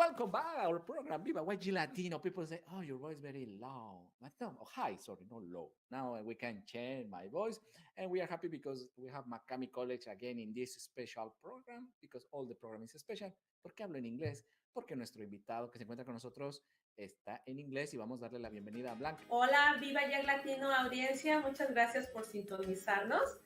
Welcome back to our program, Viva. Why Latino? People say, oh, your voice very low. But no, oh, high, sorry, not low. Now we can change my voice. And we are happy because we have Makami College again in this special program, because all the program is special. ¿Por qué hablo en inglés? Porque nuestro invitado que se encuentra con nosotros está en inglés y vamos a darle la bienvenida a Blanca. Hola, Viva Latino audiencia. Muchas gracias por sintonizarnos.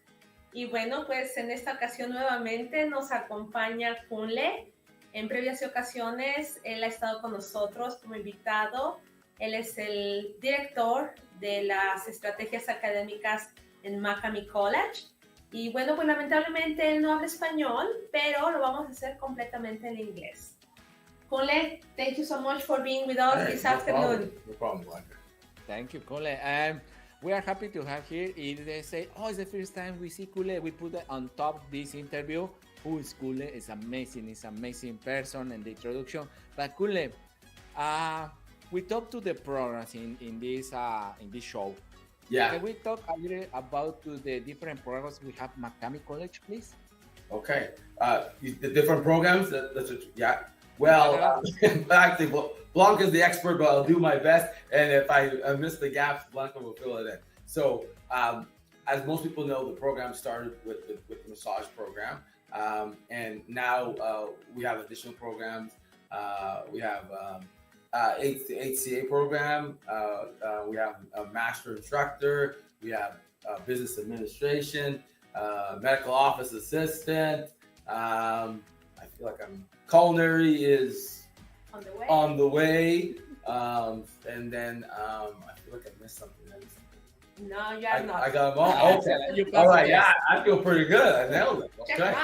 Y bueno, pues en esta ocasión nuevamente nos acompaña Kunle. En previas ocasiones él ha estado con nosotros como invitado. Él es el director de las estrategias académicas en Makami College. Y bueno, pues lamentablemente él no habla español, pero lo vamos a hacer completamente en inglés. Kunle, thank you so much for being with us this afternoon. No problem, Blanca. Thank you, Kunle. We are happy to have here. If they say, oh, it's the first time we see Kunle, we put it on top this interview. Who is Kunle? It's amazing. It's an amazing person and the introduction. But Kunle, we talked to the programs in this show. Yeah. Can we talk a little about the different programs we have Makami College, please? Okay. The different programs. Yeah. Well, actually, Blanca is the expert, but I'll do my best. And if I miss the gaps, Blanca will fill it in. So, as most people know, the program started with the massage program. And now we have additional programs. We have HCA program. We have a master instructor. We have business administration, medical office assistant. I feel like culinary is on the way. And then I feel like I missed something. No, you are not. I got them all. Okay. All right. Yeah, I feel pretty good. I nailed it. Okay.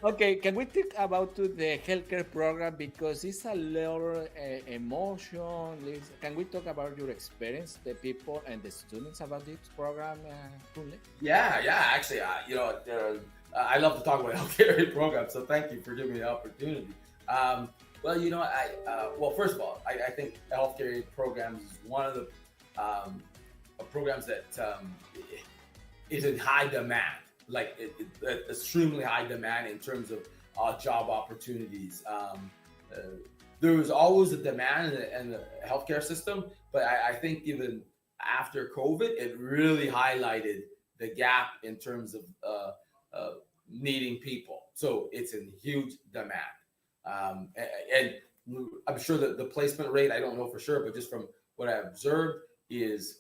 Okay. Can we talk about the healthcare program, because it's a little emotion? Can we talk about your experience, the people and the students about this program, Kunle? Yeah. Actually, I love to talk about healthcare programs. So thank you for giving me the opportunity. Well, first of all, I think healthcare programs is one of the programs that is in high demand, like extremely high demand in terms of job opportunities. There was always a demand in the healthcare system, but I think even after COVID, it really highlighted the gap in terms of needing people. So it's in huge demand. And I'm sure that the placement rate, I don't know for sure, but just from what I observed, is,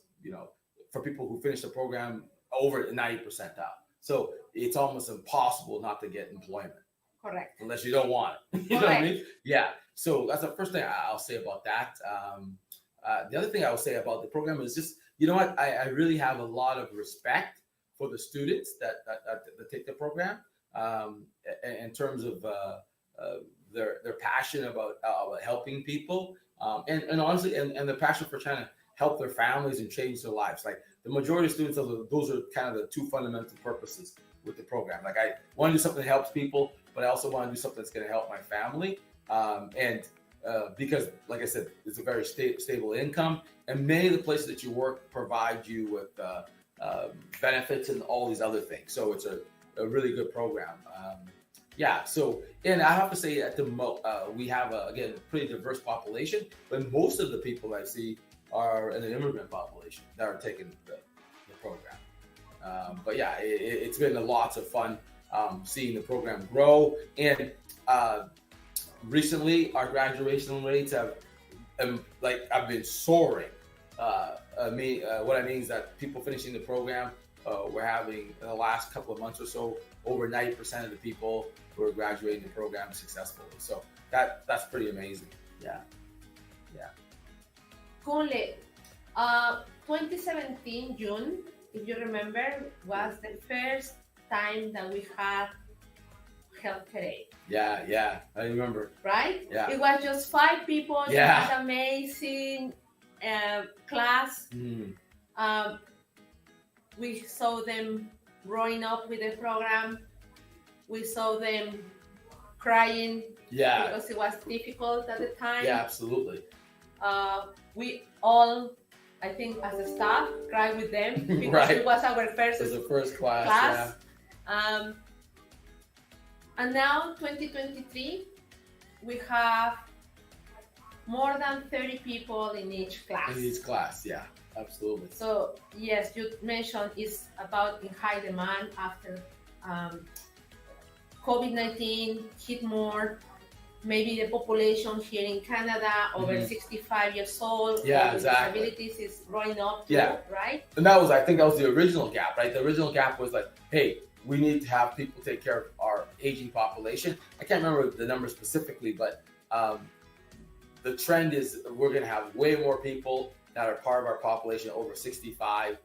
for people who finish the program, over 90% out. So it's almost impossible not to get employment. Correct. Unless you don't want it. You know what I mean? Yeah. So that's the first thing I'll say about that. The other thing I will say about the program is just, I really have a lot of respect for the students that take the program, in terms of their passion about helping people, and honestly, and the passion for trying to help their families and change their lives. Like the majority of students, those are kind of the two fundamental purposes with the program. Like I want to do something that helps people, but I also want to do something that's going to help my family. Because, like I said, it's a very stable income, and many of the places that you work provide you with benefits and all these other things. So it's a really good program. So, and I have to say we have again, a pretty diverse population, but most of the people I see are an immigrant population that are taking the program. But yeah, it's been lots of fun seeing the program grow. And recently, our graduation rates have been soaring. What I mean is that people finishing the program, we're having in the last couple of months or so, over 90% of the people who are graduating the program successfully. So that's pretty amazing. Yeah. Kunle, 2017 June, if you remember, was the first time that we had healthcare aid. Yeah, I remember. Right? Yeah. It was just 5 people. Yeah. It was amazing class. We saw them growing up with the program. We saw them crying because it was difficult at the time. Yeah, absolutely. We all, I think, as a staff, cried with them because Right. It was our first, It was the first class. And now, 2023, we have more than 30 people in each class. In each class, yeah, absolutely. So yes, you mentioned it's about in high demand after COVID-19 hit more. Maybe the population here in Canada over 65 years old, yeah, with exactly. disabilities is growing up too, yeah, right? And that was, I think that was the original gap, right? The original gap was like, hey, we need to have people take care of our aging population. I can't remember the number specifically, but the trend is we're going to have way more people that are part of our population over 65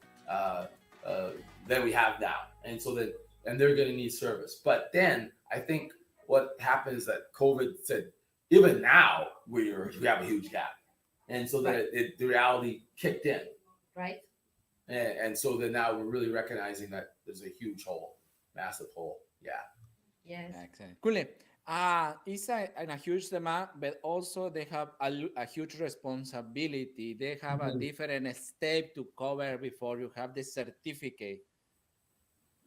than we have now. And so then, and they're going to need service. But then I think what happened is that COVID said, even now we have a huge gap. And so that the reality kicked in. Right. And so then now we're really recognizing that there's a huge hole, massive hole. Yeah. Yes. Excellent. Kunle, it's a huge demand, but also they have a huge responsibility. They have a different step to cover before you have the certificate.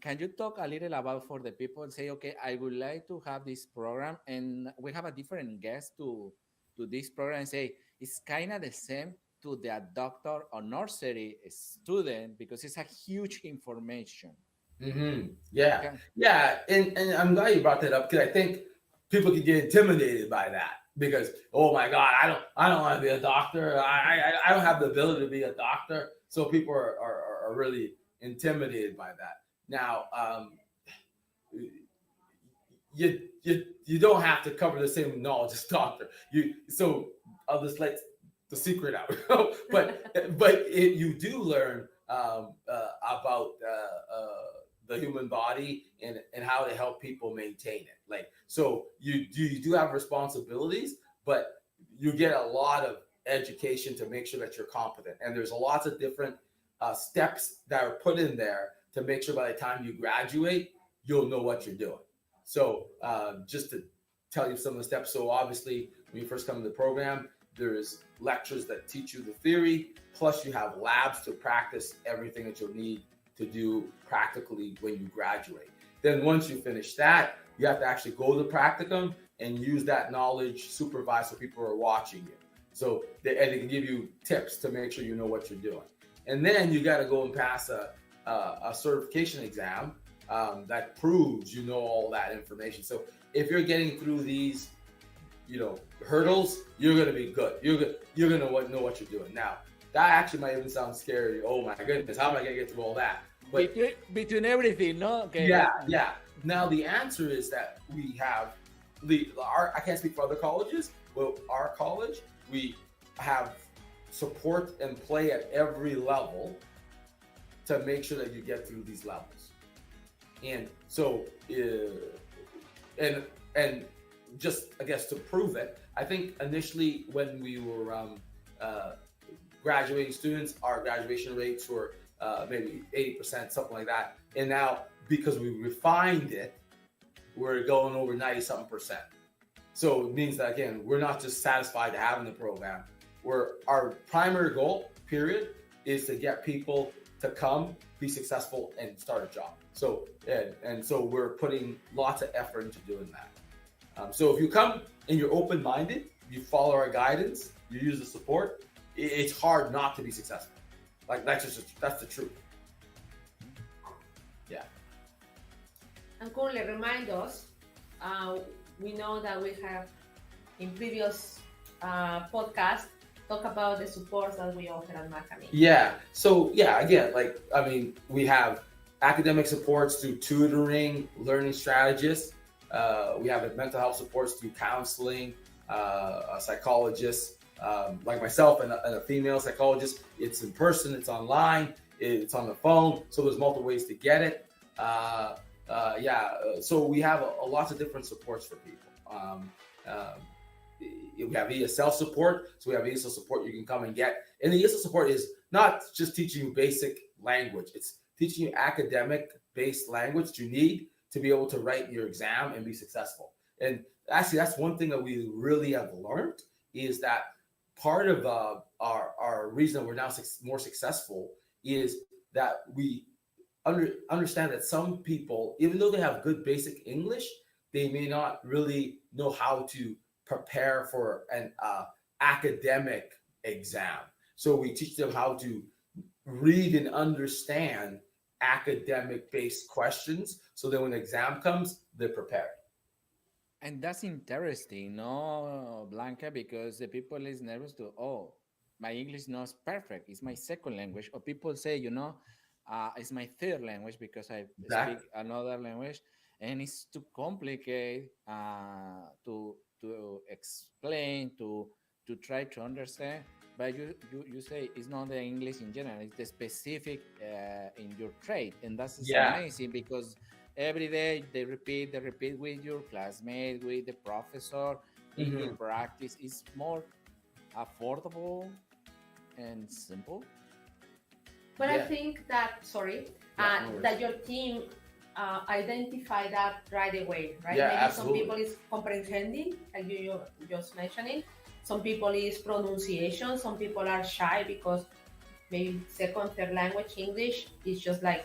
Can you talk a little about for the people and say, okay, I would like to have this program, and we have a different guest to this program and say, it's kind of the same to the doctor or nursery student because it's a huge information. Yeah. Okay. Yeah. And I'm glad you brought that up because I think people can get intimidated by that because, oh my God, I don't want to be a doctor. I don't have the ability to be a doctor. So people are really intimidated by that. Now, you don't have to cover the same knowledge as doctor. So I'll just let the secret out. but you do learn about the human body and how to help people maintain it. Like, so you do have responsibilities, but you get a lot of education to make sure that you're competent. And there's lots of different steps that are put in there to make sure by the time you graduate, you'll know what you're doing. So just to tell you some of the steps. So obviously, when you first come to the program, there's lectures that teach you the theory, plus you have labs to practice everything that you'll need to do practically when you graduate. Then once you finish that, you have to actually go to the practicum and use that knowledge supervised so people are watching you. So they can give you tips to make sure you know what you're doing. And then you got to go and pass a certification exam that proves you know all that information. So if you're getting through these, hurdles, you're going to be good. You're going to know what you're doing. Now, that actually might even sound scary. Oh my goodness, how am I going to get through all that? But between everything, no? Okay. Yeah. Now the answer is that we have I can't speak for other colleges, but our college, we have support and play at every level to make sure that you get through these levels. And so, and just, I guess, to prove it, I think initially when we were graduating students, our graduation rates were maybe 80%, something like that. And now, because we refined it, we're going over 90-something%. So it means that, again, we're not just satisfied having the program. Our primary goal, period, is to get people to come, be successful, and start a job. So, and so we're putting lots of effort into doing that. So if you come and you're open-minded, you follow our guidance, you use the support, it's hard not to be successful. Like that's the truth. Yeah. And Kunle, remind us, we know that we have in previous podcasts talk about the supports that we offer at Makami. Yeah. So again, we have academic supports through tutoring, learning strategists. We have mental health supports through counseling, a psychologist, like myself and a female psychologist. It's in person, it's online, it's on the phone. So there's multiple ways to get it. So we have lots of different supports for people. We have ESL support. So we have ESL support you can come and get. And the ESL support is not just teaching you basic language. It's teaching you academic-based language you need to be able to write your exam and be successful. And actually, that's one thing that we really have learned is that part of our reason we're now more successful is that we understand that some people, even though they have good basic English, they may not really know how to prepare for an academic exam. So we teach them how to read and understand academic-based questions, so that when the exam comes, they're prepared. And that's interesting, no, Blanca, because the people is nervous to, oh, my English not perfect. It's my second language. Or people say, it's my third language because I Exactly. speak another language, and it's too complicated to explain, to try to understand. But you say it's not the English in general; it's the specific in your trade, and that's amazing because every day they repeat with your classmate, with the professor in your practice. It's more affordable and simple. But I think that that your team identify that right away, right? Yeah, Maybe absolutely. some people is comprehending, like you just mentioning. Some people is pronunciation. Some people are shy because maybe second, third language English is just like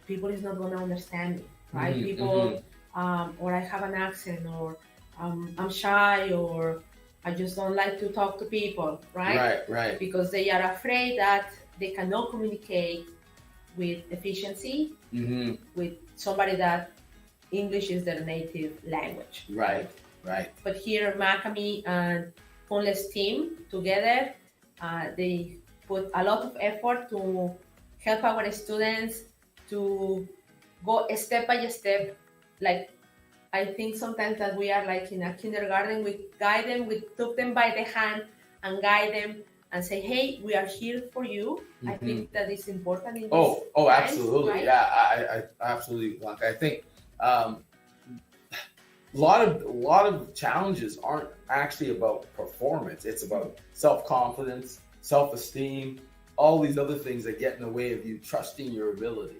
people is not gonna understand me, right? People or I have an accent, or I'm shy, or I just don't like to talk to people, right? Right. Because they are afraid that they cannot communicate with efficiency with somebody that English is their native language. Right. But here, Makami and Kunle's team together, they put a lot of effort to help our students to go step by step. Like, I think sometimes that we are like in a kindergarten, we guide them, we took them by the hand and guide them and say, hey, we are here for you. I think that is important in this Oh, time, absolutely. right? Yeah, I absolutely, Blanca. I think a lot of challenges aren't actually about performance. It's about self-confidence, self-esteem, all these other things that get in the way of you trusting your ability.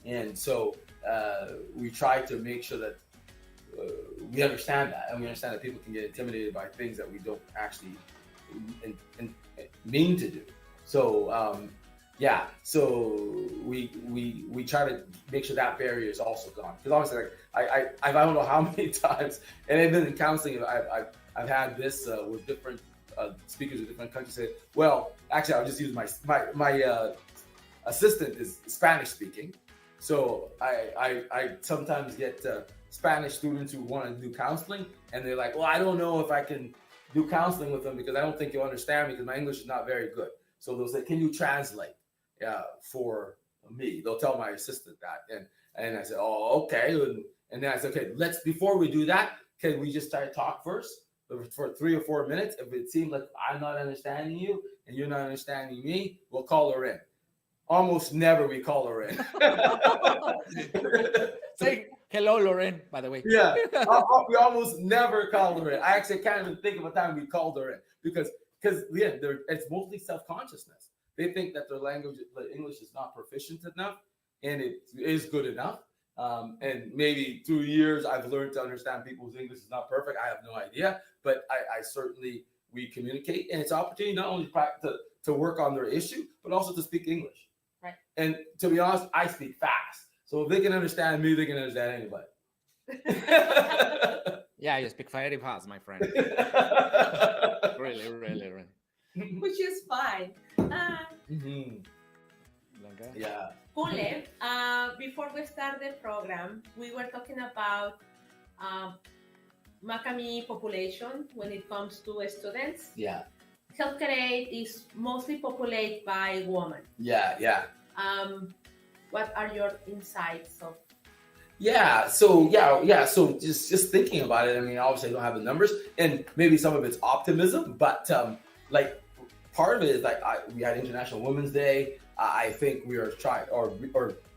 And so we try to make sure that we understand that, and we understand that people can get intimidated by things that we don't actually mean to do. So so we try to make sure that barrier is also gone, because obviously, like I don't know how many times, and even in counseling, I've had this with different speakers of different countries say, well, actually, I'll just use my assistant is Spanish speaking, so I sometimes get Spanish students who want to do counseling, and they're like, well, I don't know if I can do counseling with them because I don't think you'll understand me because my English is not very good. So they'll say, can you translate for me? They'll tell my assistant that. And I said, oh, okay. And then I said, okay, before we do that, can we just start talk first for 3 or 4 minutes? If it seems like I'm not understanding you and you're not understanding me, we'll call her in. Almost never we call her in. Say hello, Lauren, by the way. Yeah, we almost never call her in. I actually can't even think of a time we called her in because it's mostly self-consciousness. They think that their English is not proficient enough, and it is good enough. And maybe through years, I've learned to understand people's English is not perfect. I have no idea, but I certainly, we communicate, and it's an opportunity not only to work on their issue, but also to speak English. Right. And to be honest, I speak fast. So if they can understand me, they can understand anybody. Yeah, you speak very fast, my friend. Really. Which is fine. Yeah. Kunle, before we start the program, we were talking about Makami population when it comes to students. Yeah. Healthcare aid is mostly populated by women. Yeah. What are your insights of? So just thinking about it, I mean, obviously I don't have the numbers, and maybe some of it's optimism, but like part of it is like we had International Women's Day. I think we are trying, or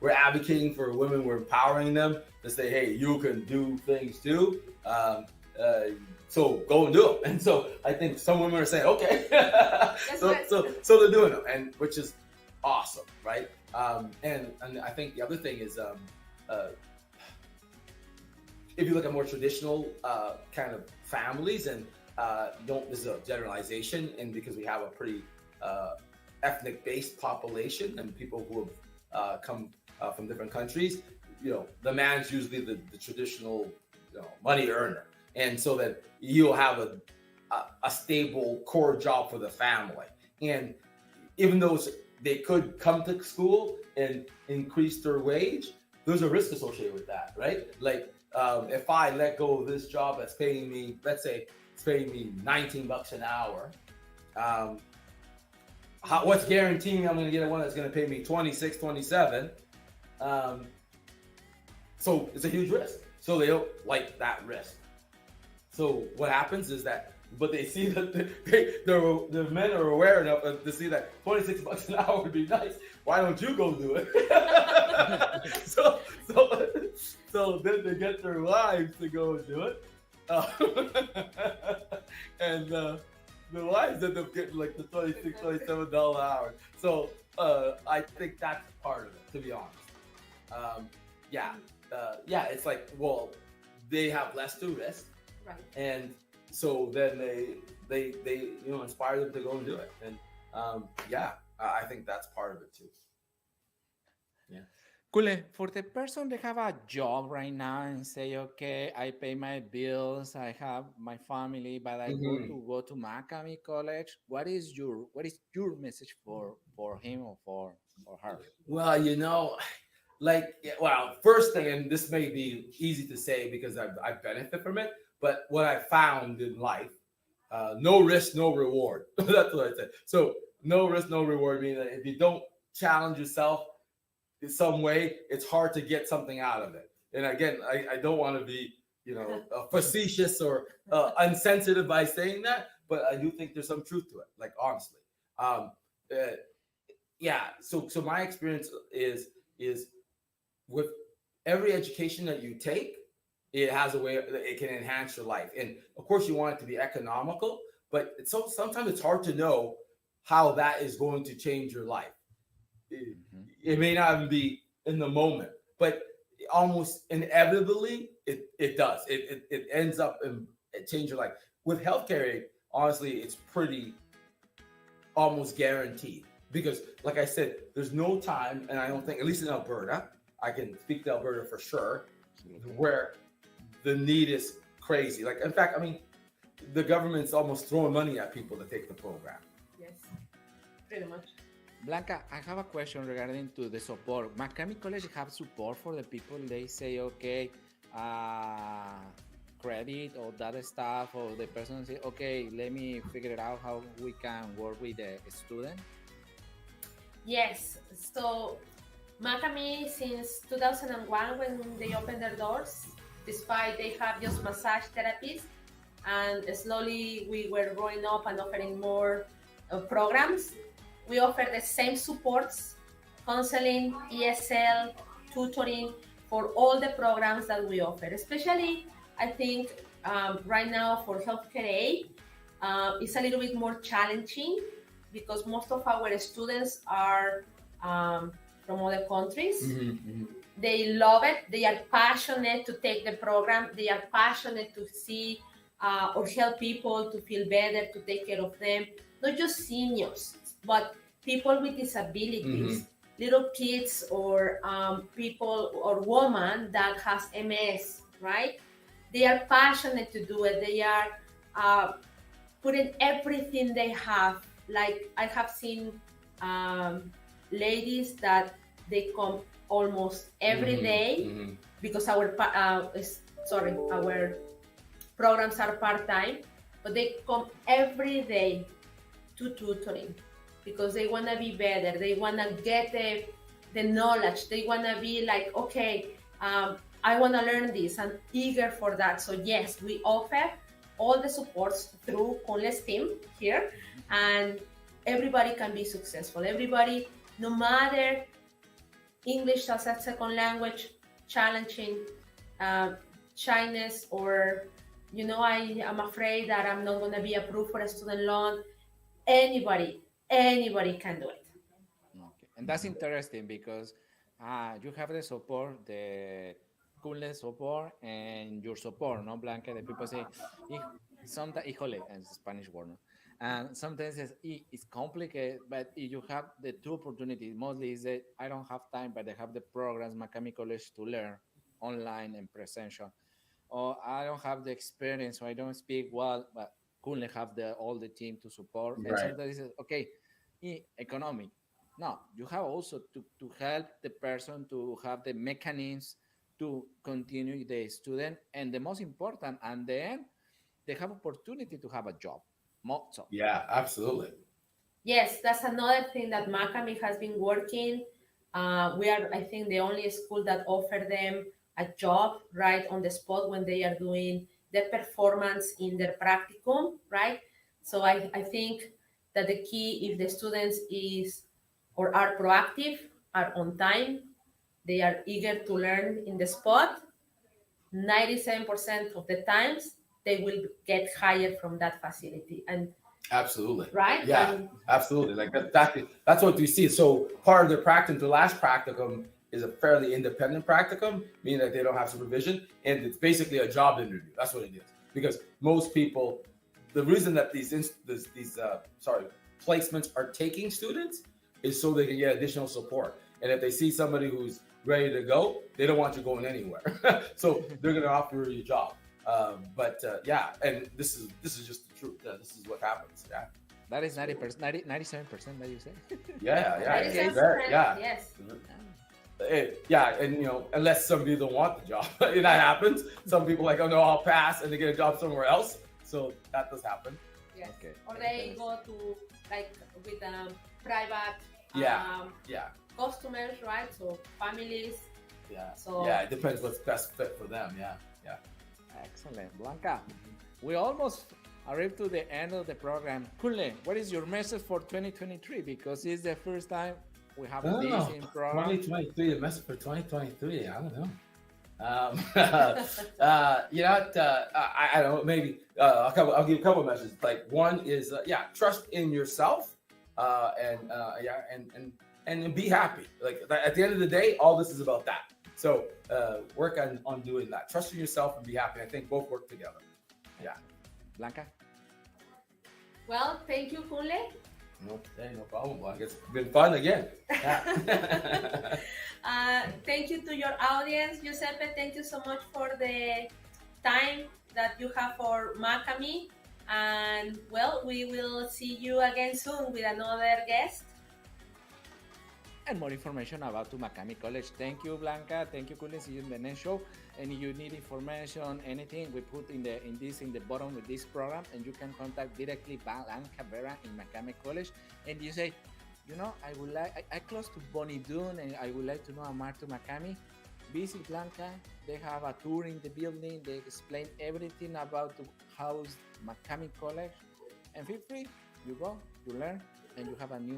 we're advocating for women. We're empowering them to say, hey, you can do things too. So go and do them. And so I think some women are saying, okay. so they're doing them, and which is awesome, right? And I think the other thing is if you look at more traditional kind of families, and this is a generalization, and because we have a pretty ethnic-based population and people who have come from different countries, the man's usually the traditional money earner, and so that you'll have a stable core job for the family. And even though they could come to school and increase their wage, there's a risk associated with that, right? Like if I let go of this job that's paying me, let's say it's paying me $19 an hour, what's guaranteeing I'm going to get one that's going to pay me 26, 27? So it's a huge risk. So they don't like that risk. So what happens is that, but they see that the men are aware enough to see that $26 an hour would be nice. Why don't you go do it? so then they get their wives to go and do it. And the wives end up getting like the $26, $27 an hour. So I think that's part of it, to be honest. It's like, well, they have less to risk. Right. And so then they inspire them to go and do it. And I think that's part of it too. Yeah. Kunle, for the person that have a job right now and say, okay, I pay my bills, I have my family, but I go to Makami College. What is your message for him or for her? Well, first thing, and this may be easy to say because I benefit from it, but what I found in life, no risk, no reward. That's what I said. So no risk, no reward, meaning that if you don't challenge yourself in some way, it's hard to get something out of it. And again, I don't want to be, facetious or insensitive by saying that, but I do think there's some truth to it, like honestly. So my experience is with every education that you take, it has a way it can enhance your life. And of course, you want it to be economical, but sometimes it's hard to know how that is going to change your life. It may not even be in the moment, but almost inevitably, it does. It ends up and it changes your life. With healthcare, honestly, it's pretty almost guaranteed. Because like I said, there's no time, and I don't think, at least in Alberta, I can speak to Alberta for sure, where the need is crazy. Like, in fact, the government's almost throwing money at people to take the program. Yes, pretty much. Blanca, I have a question regarding to the support. Makami College have support for the people. They say, okay, credit or that stuff, or the person say, okay, let me figure it out how we can work with the student. Yes, so Makami since 2001 when they opened their doors, despite they have just massage therapies, and slowly we were growing up and offering more programs. We offer the same supports, counseling, ESL, tutoring for all the programs that we offer. Especially, I think right now for healthcare aid, it's a little bit more challenging because most of our students are from other countries. They love it. They are passionate to take the program. They are passionate to see or help people to feel better, to take care of them. Not just seniors, but people with disabilities, little kids or people or women that has MS, right? They are passionate to do it. They are putting everything they have. Like I have seen ladies that they come almost every day because our programs are part-time, but they come every day to tutoring because they want to be better. They want to get the knowledge. They want to be like, okay, I want to learn this. I'm eager for that. So yes, we offer all the supports through Kunle's team here, and everybody can be successful. Everybody, no matter English as a second language, challenging, shyness, or I am afraid that I'm not going to be approved for a student loan. Anybody can do it. Okay. And that's interesting because you have the support, the Kunle support, and your support, no, Blanca? The people say, sometimes, híjole, and it's a Spanish word, no? And sometimes it's complicated, but if you have the two opportunities, mostly is that I don't have time, but I have the programs, Makami College, to learn online and presential. or I don't have the experience, or I don't speak well, but couldn't have all the team to support. And Right. sometimes it's okay, economic. No, you have also to help the person to have the mechanisms to continue the student, and the most important, and then they have opportunity to have a job. So Yeah, absolutely. Yes, that's another thing that Makami has been working. We are, I think, the only school that offer them a job right on the spot when they are doing the performance in their practicum, right? So I think that the key, if the students is or are proactive, are on time, they are eager to learn in the spot, 97% of the times they will get hired from that facility. And Absolutely. right? Yeah, And absolutely. Like that's what we see. So part of their practicum, the last practicum is a fairly independent practicum, meaning that they don't have supervision, and it's basically a job interview. That's what it is. Because most people, the reason that these placements are taking students is so they can get additional support. And if they see somebody who's ready to go, they don't want you going anywhere. So they're going to offer you a job. Yeah, and this is just the truth. This is what happens. Yeah. that is 90%, 97% that you say. Yeah, yeah, 97%, yeah. yes. Yeah, and unless some people don't want the job, that happens. Some people like, oh no, I'll pass, and they get a job somewhere else. So that does happen. Yes. Okay. Or they go to like with private Yeah. customers, right? So families. Yeah. So Yeah, it depends what's best fit for them. Yeah. Excellent. Blanca, we almost arrived to the end of the program. Kunle, what is your message for 2023? Because it's the first time we have this in program. 2023, the message for 2023. I don't know. I don't know. Maybe I'll give a couple of messages. Like one is, trust in yourself, and be happy. Like at the end of the day, all this is about that. So work on doing that. Trust in yourself and be happy. I think both work together. Yeah. Blanca? well, thank you, Kunle. No problem, Blanca. It's been fun again. Yeah. Thank you to your audience, Giuseppe. Thank you so much for the time that you have for Makami. And well, we will see you again soon with another guest. And more information about to Makami College. Thank you, Blanca. Thank you, Kunle. See you in the next show. And if you need information, anything, we put in the bottom of this program, and you can contact directly Blanca Vera in Makami College. And you say, I close to Doon, and I would like to know more to Makami. Visit Blanca. They have a tour in the building. They explain everything about the house Makami College. And feel free, you go, you learn, and you have a new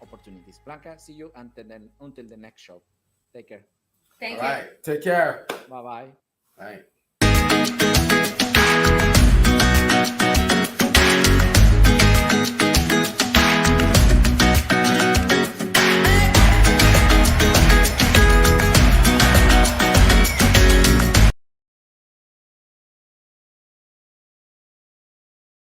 opportunities. Blanca, see you until the next show. Take care. Thank All you. right. Take care. Bye-bye. All right.